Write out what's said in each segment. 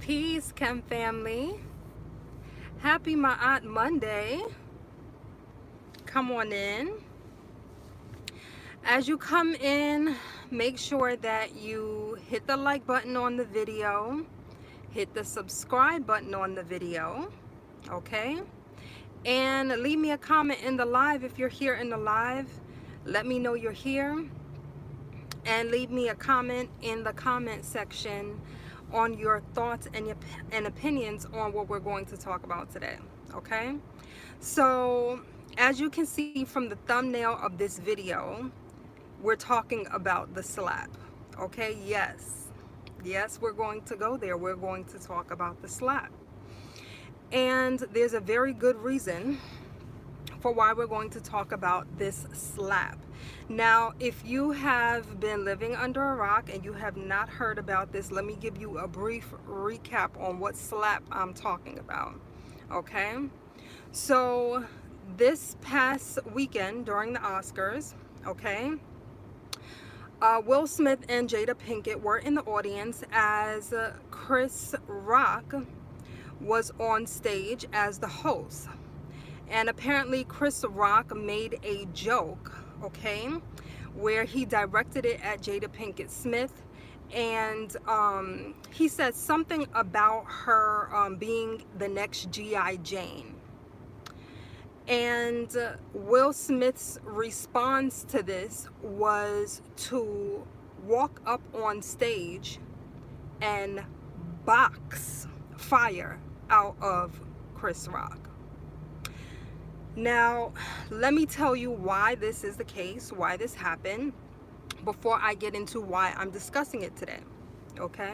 Peace, Chem family. Happy My Aunt Monday. Come on in. As you come in, make sure that you hit the like button on the video, hit the subscribe button on the video, okay? And leave me a comment in the live if you're here in the live. Let me know you're here. And leave me a comment in the comment section on your thoughts and opinions on what we're going to talk about today, okay? So as you can see from the thumbnail of this video, we're talking about the slap, okay? Yes, we're going to go there. We're going to talk about the slap. And there's a very good reason for why we're going to talk about this slap. Now, if you have been living under a rock and you have not heard about this, let me give you a brief recap on what slap I'm talking about, okay? So this past weekend during the Oscars, okay, Will Smith and Jada Pinkett were in the audience as Chris Rock was on stage as the host. And apparently Chris Rock made a joke, okay, where he directed it at Jada Pinkett Smith, and he said something about her being the next G.I. Jane. And Will Smith's response to this was to walk up on stage and box fire out of Chris Rock. Now, let me tell you why this is the case, why this happened, before I get into why I'm discussing it today, okay?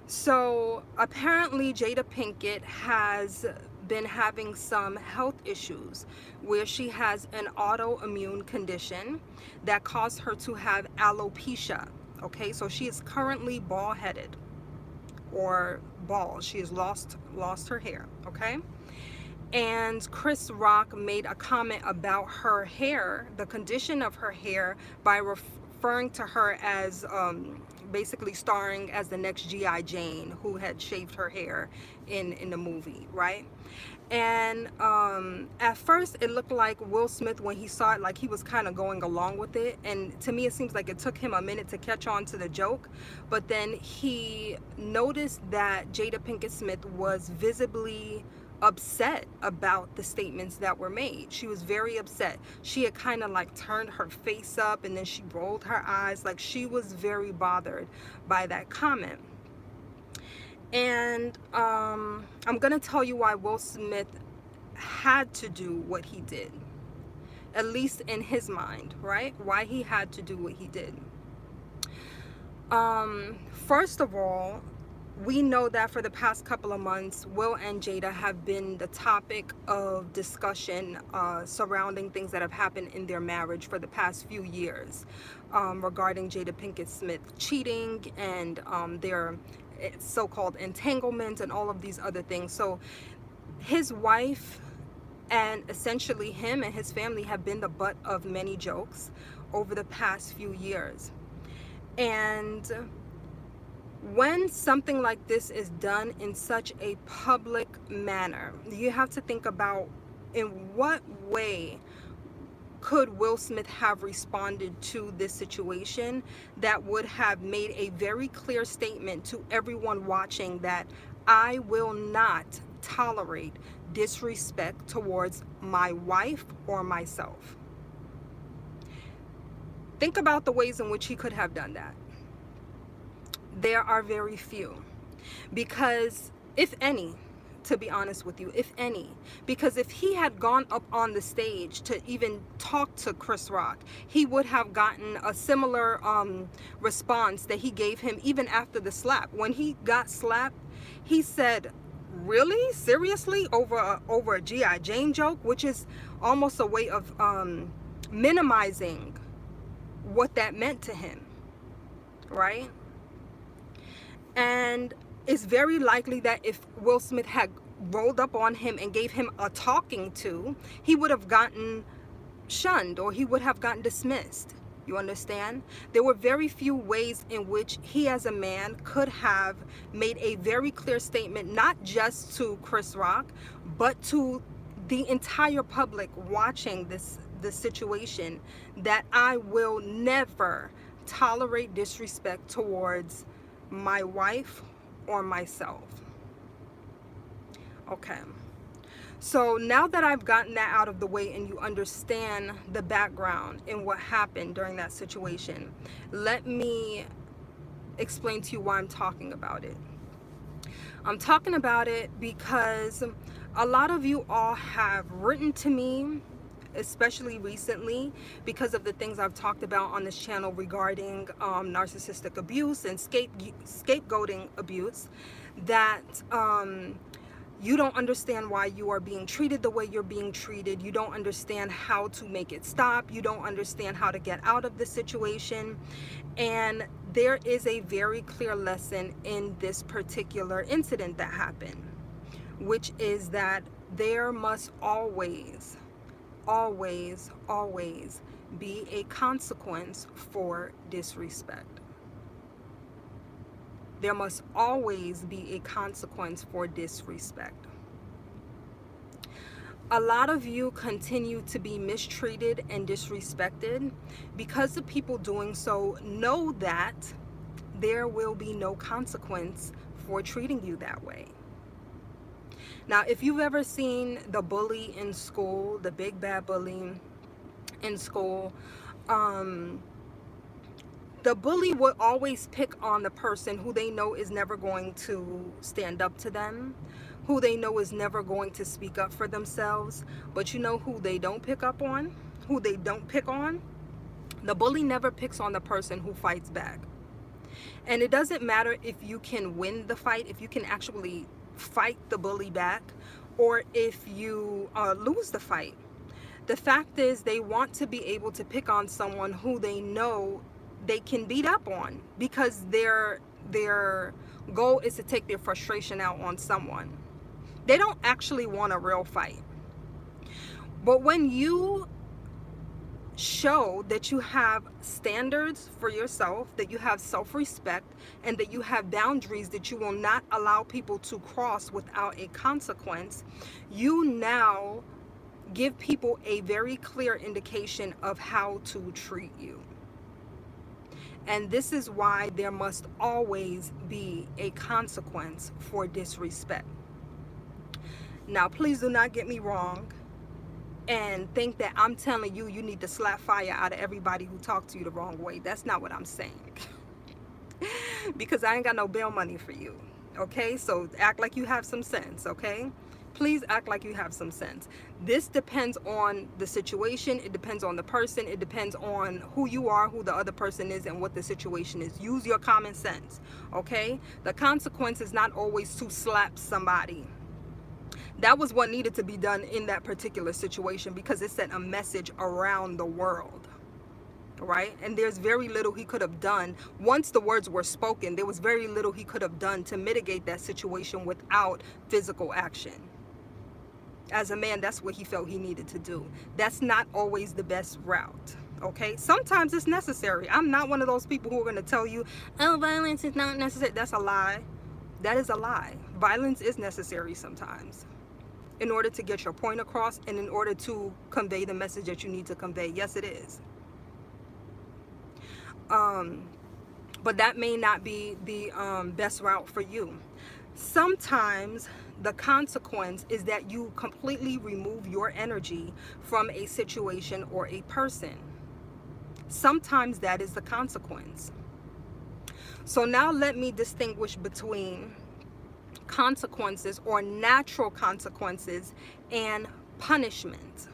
So, apparently Jada Pinkett has been having some health issues where she has an autoimmune condition that caused her to have alopecia, okay? So she is currently bald-headed, or bald. She has lost her hair, okay? And Chris Rock made a comment about her hair, the condition of her hair, by referring to her as basically starring as the next G.I. Jane, who had shaved her hair in the movie, right? And at first it looked like Will Smith, when he saw it, like he was kind of going along with it, and to me it seems like it took him a minute to catch on to the joke. But then he noticed that Jada Pinkett Smith was visibly upset about the statements that were made. She was very upset. She had kind of like turned her face up, and then she rolled her eyes, like she was very bothered by that comment. And I'm gonna tell you why Will Smith had to do what he did, at least in his mind, right? Why he had to do what he did. First of all, we know that for the past couple of months, Will and Jada have been the topic of discussion surrounding things that have happened in their marriage for the past few years, regarding Jada Pinkett Smith cheating and their so-called entanglement and all of these other things. So his wife and essentially him and his family have been the butt of many jokes over the past few years. And when something like this is done in such a public manner, you have to think about in what way could Will Smith have responded to this situation that would have made a very clear statement to everyone watching that I will not tolerate disrespect towards my wife or myself. Think about the ways in which he could have done that. There are very few, because if any, to be honest with you, if any, because if he had gone up on the stage to even talk to Chris Rock, he would have gotten a similar response that he gave him even after the slap. When he got slapped, he said, really? Seriously? Over a G.I. Jane joke? Which is almost a way of minimizing what that meant to him, right? And it's very likely that if Will Smith had rolled up on him and gave him a talking to, he would have gotten shunned, or he would have gotten dismissed. You understand? There were very few ways in which he as a man could have made a very clear statement, not just to Chris Rock, but to the entire public watching this situation, that I will never tolerate disrespect towards my wife or myself. Okay. So now that I've gotten that out of the way and you understand the background and what happened during that situation, let me explain to you why I'm talking about it. I'm talking about it because a lot of you all have written to me, especially recently, because of the things I've talked about on this channel regarding narcissistic abuse and scapegoating abuse, that you don't understand why you are being treated the way you're being treated. You don't understand how to make it stop. You don't understand how to get out of the situation. And there is a very clear lesson in this particular incident that happened, which is that there must always, always, always be a consequence for disrespect. There must always be a consequence for disrespect. A lot of you continue to be mistreated and disrespected because the people doing so know that there will be no consequence for treating you that way. Now, if you've ever seen the bully in school, the big bad bully in school, the bully will always pick on the person who they know is never going to stand up to them, who they know is never going to speak up for themselves. But you know who they don't pick up on? Who they don't pick on? The bully never picks on the person who fights back. And it doesn't matter if you can win the fight, if you can actually fight the bully back, or if you lose the fight. The fact is, they want to be able to pick on someone who they know they can beat up on, because their goal is to take their frustration out on someone. They don't actually want a real fight. But when you show that you have standards for yourself, that you have self-respect, and that you have boundaries that you will not allow people to cross without a consequence, you now give people a very clear indication of how to treat you. And this is why there must always be a consequence for disrespect. Now, please do not get me wrong and think that I'm telling you need to slap fire out of everybody who talked to you the wrong way. That's not what I'm saying. Because I ain't got no bail money for you. Okay? So act like you have some sense, okay? Please act like you have some sense. This depends on the situation. It depends on the person. It depends on who you are, who the other person is, and what the situation is. Use your common sense, okay? The consequence is not always to slap somebody. That was what needed to be done in that particular situation, because it sent a message around the world, right? And there's very little he could have done. Once the words were spoken, there was very little he could have done to mitigate that situation without physical action. As a man, that's what he felt he needed to do. That's not always the best route, okay? Sometimes it's necessary. I'm not one of those people who are going to tell you, oh, violence is not necessary. That's a lie. That is a lie. Violence is necessary sometimes in order to get your point across and in order to convey the message that you need to convey. Yes, it is. But that may not be the best route for you. Sometimes the consequence is that you completely remove your energy from a situation or a person. Sometimes that is the consequence. So now let me distinguish between consequences or natural consequences and punishment.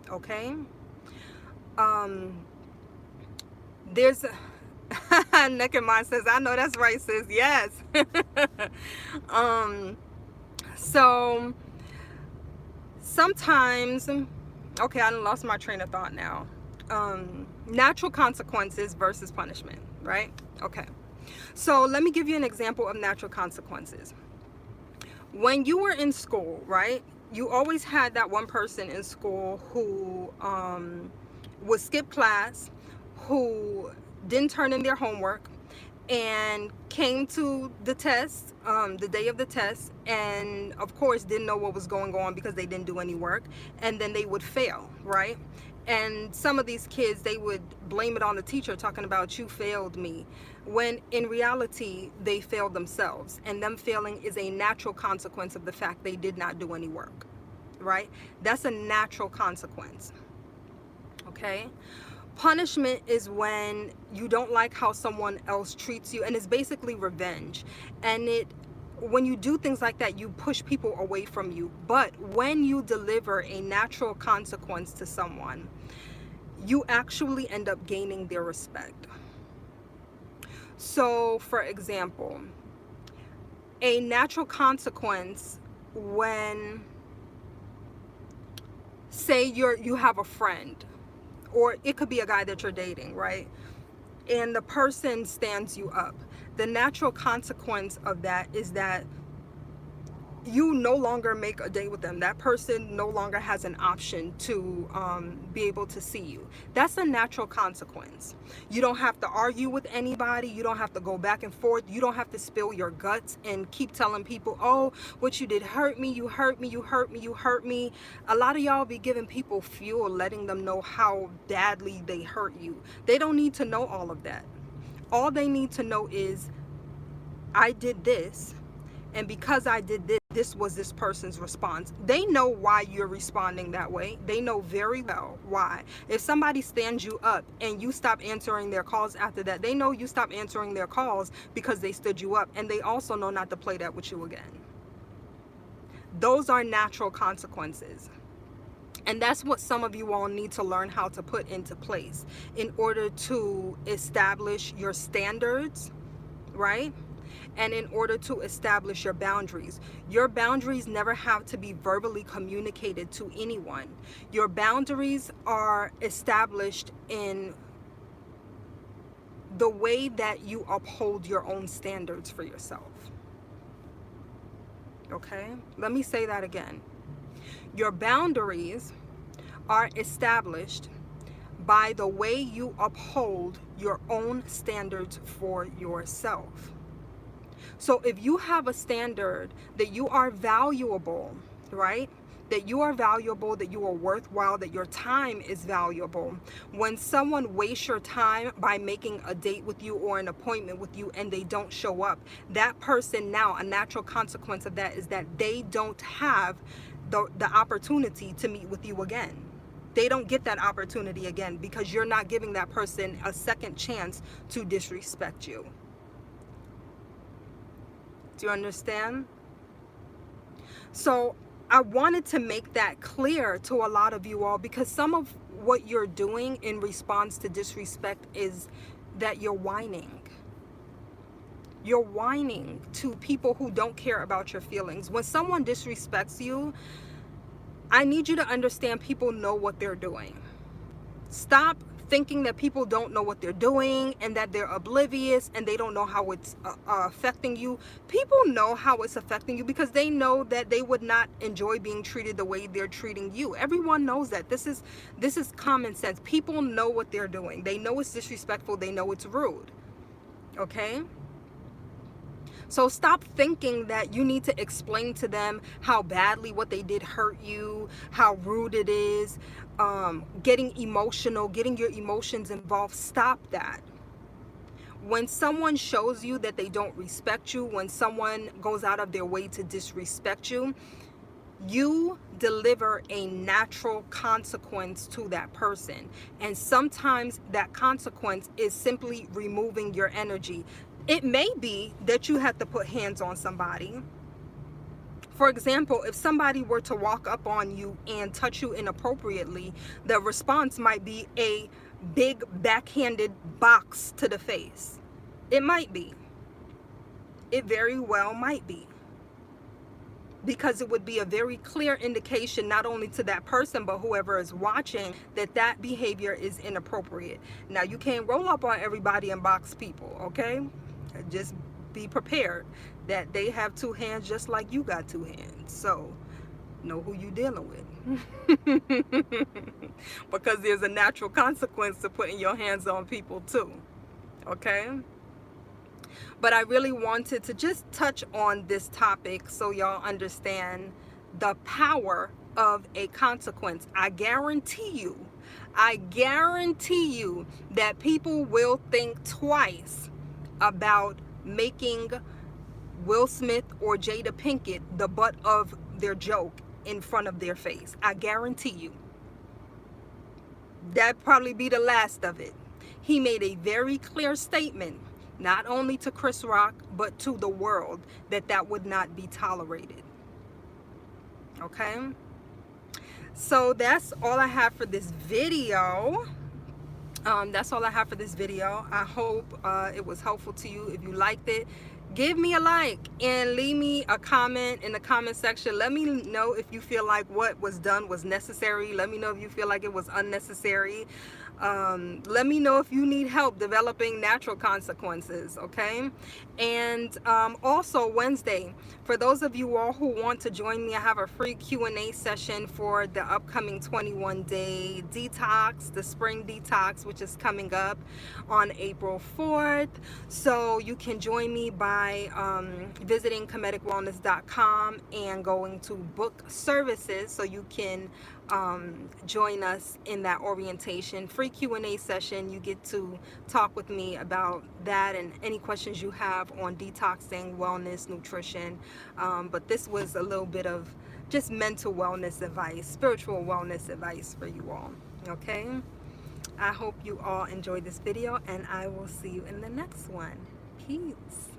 Okay? There's Naked Mind says, I know that's right, sis. Yes. So sometimes, okay, I lost my train of thought now. Natural consequences versus punishment, right? Okay. So let me give you an example of natural consequences. When you were in school, right, you always had that one person in school who would skip class, who didn't turn in their homework and came to the test, the day of the test, and of course didn't know what was going on because they didn't do any work, and then they would fail, right? And some of these kids, they would blame it on the teacher, talking about, you failed me, when in reality they failed themselves, and them failing is a natural consequence of the fact they did not do any work, right? That's a natural consequence. Okay. Punishment is when you don't like how someone else treats you, and it's basically revenge. And when you do things like that, you push people away from you. But when you deliver a natural consequence to someone, you actually end up gaining their respect. So for example, a natural consequence, when, say you have a friend, or it could be a guy that you're dating, right? And the person stands you up. The natural consequence of that is that you no longer make a date with them. That person no longer has an option to be able to see you. That's a natural consequence. You don't have to argue with anybody. You don't have to go back and forth. You don't have to spill your guts and keep telling people, oh, what you did hurt me, you hurt me, you hurt me, you hurt me. A lot of y'all be giving people fuel, letting them know how badly they hurt you. They don't need to know all of that. All they need to know is, I did this, and because I did this, this was this person's response. They know why you're responding that way. They know very well why. If somebody stands you up and you stop answering their calls after that, they know you stop answering their calls because they stood you up, and they also know not to play that with you again. Those are natural consequences. And that's what some of you all need to learn how to put into place in order to establish your standards, right? And in order to establish your boundaries. Your boundaries never have to be verbally communicated to anyone. Your boundaries are established in the way that you uphold your own standards for yourself. Okay? Let me say that again. Your boundaries are established by the way you uphold your own standards for yourself. So if you have a standard that you are valuable, right? That you are valuable, that you are worthwhile, that your time is valuable. When someone wastes your time by making a date with you or an appointment with you and they don't show up, that person now, a natural consequence of that is that they don't have the opportunity to meet with you again. They don't get that opportunity again because you're not giving that person a second chance to disrespect you. Do you understand? So I wanted to make that clear to a lot of you all, because some of what you're doing in response to disrespect is that you're whining. You're whining to people who don't care about your feelings. When someone disrespects you, I need you to understand people know what they're doing. Stop thinking that people don't know what they're doing and that they're oblivious and they don't know how it's affecting you. People know how it's affecting you because they know that they would not enjoy being treated the way they're treating you. Everyone knows that. This is common sense. People know what they're doing. They know it's disrespectful. They know it's rude. Okay? So stop thinking that you need to explain to them how badly what they did hurt you, how rude it is, getting emotional, getting your emotions involved. Stop that. When someone shows you that they don't respect you, when someone goes out of their way to disrespect you, you deliver a natural consequence to that person. And sometimes that consequence is simply removing your energy. It may be that you have to put hands on somebody. For example, if somebody were to walk up on you and touch you inappropriately, the response might be a big backhanded box to the face. It might be. It very well might be. Because it would be a very clear indication, not only to that person, but whoever is watching, that that behavior is inappropriate. Now, you can't roll up on everybody and box people, okay? Just be prepared that they have two hands just like you got two hands. So know who you're dealing with. Because there's a natural consequence to putting your hands on people too. Okay? But I really wanted to just touch on this topic so y'all understand the power of a consequence. I guarantee you that people will think twice about making Will Smith or Jada Pinkett the butt of their joke in front of their face. I guarantee you. That'd probably be the last of it. He made a very clear statement, not only to Chris Rock, but to the world, that that would not be tolerated. Okay? So that's all I have for this video. That's all I have for this video. I hope it was helpful to you. If you liked it, give me a like and leave me a comment in the comment section. Let me know if you feel like what was done was necessary. Let me know if you feel like it was unnecessary. Let me know if you need help developing natural consequences, okay? And also Wednesday, for those of you all who want to join me, I have a free Q&A session for the upcoming 21-day detox, the spring detox, which is coming up on April 4th. So you can join me by visiting kemeticwellness.com and going to book services so you can join us in that orientation. Free Q&A session. You get to talk with me about that and any questions you have on detoxing, wellness, nutrition. But this was a little bit of just mental wellness advice, spiritual wellness advice for you all. Okay? I hope you all enjoyed this video, and I will see you in the next one. Peace.